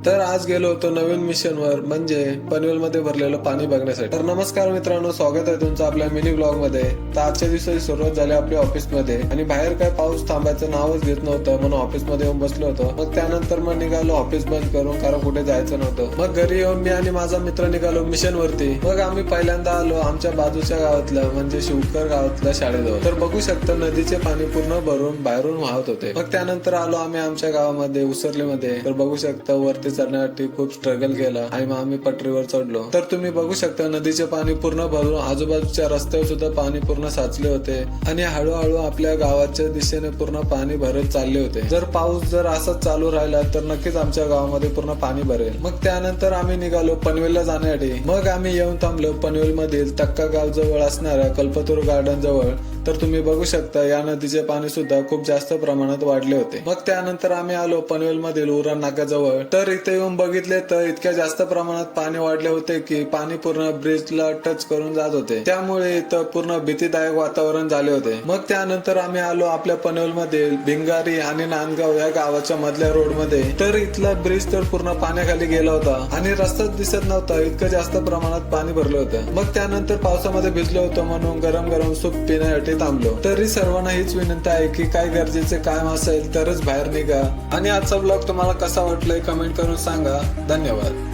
तर आज गेलो होतो नवीन मिशनवर, म्हणजे पनवेलमध्ये भरलेलं पाणी बघण्यासाठी। तर नमस्कार मित्रांनो, स्वागत आहे तुमचं आपल्या मिनी ब्लॉग मध्ये। तर आजच्या दिवसाची सुरुवात झाली आपल्या ऑफिस मध्ये आणि बाहेर काय पाऊस थांबायचं नावच घेत नव्हतं, म्हणून ऑफिस मध्ये येऊन बसलो होतो। मग त्यानंतर मग निघालो ऑफिस बंद करून, कारण कुठे जायचं नव्हतं। मग घरी येऊन मी आणि माझा मित्र निघालो मिशन वरती। मग आम्ही पहिल्यांदा आलो आमच्या बाजूच्या गावातलं म्हणजे शिवकर गावातल्या शाळेजवळ। तर बघू शकता नदीचे पाणी पूर्ण भरून बाहेरून वाहत होते। मग त्यानंतर आलो आम्ही आमच्या गावामध्ये उसरलीमध्ये। तर बघू शकता वरती चढण्यासाठी खूप स्ट्रगल केला आणि मग आम्ही पटरीवर चढलो। तर तुम्ही बघू शकता नदीचे पाणी पूर्ण भरून आजूबाजूच्या रस्त्यावर सुद्धा पाणी पूर्ण साचले होते आणि हळूहळू आपल्या गावाच्या दिशेने पूर्ण पाणी भरत चालले होते। जर पाऊस जर असाच चालू राहिला तर नक्कीच आमच्या गावामध्ये पूर्ण पाणी भरेल। मग त्यानंतर आम्ही निघालो पनवेलला जाण्यासाठी। मग आम्ही येऊन थांबलो पनवेल मधील तक्का गाव जवळ असणाऱ्या कल्पतरू गार्डन जवळ। तर तुम्ही बघू शकता या नदीचे पाणी सुद्धा खूप जास्त प्रमाणात वाढले होते। मग त्यानंतर आम्ही आलो पनवेल मधील उरण नाक्याजवळ। तर इथे येऊन बघितले तर इतक्या जास्त प्रमाणात पाणी वाढले होते की पाणी पूर्ण ब्रिजला टच करून जात होते, त्यामुळे इथं पूर्ण भीतीदायक वातावरण झाले होते। मग त्यानंतर आम्ही आलो आपल्या पनवेल मधील भिंगारी आणि नांदगाव या गावाच्या मधल्या रोड मध्ये। तर इथला ब्रिज तर पूर्ण पाण्याखाली गेला होता आणि रस्ताच दिसत नव्हता, इतकं जास्त प्रमाणात पाणी भरलं होतं। मग त्यानंतर पावसामध्ये भिजलो होतो म्हणून गरम गरम सूप पिण्यासाठी थांबलो। तरी सर्वांना हीच विनंती आहे की काय गरजेचे काम असेल तरच बाहेर निघा। आणि आजचा ब्लॉग तुम्हाला कसा वाटलाय कमेंट करून सांगा। धन्यवाद।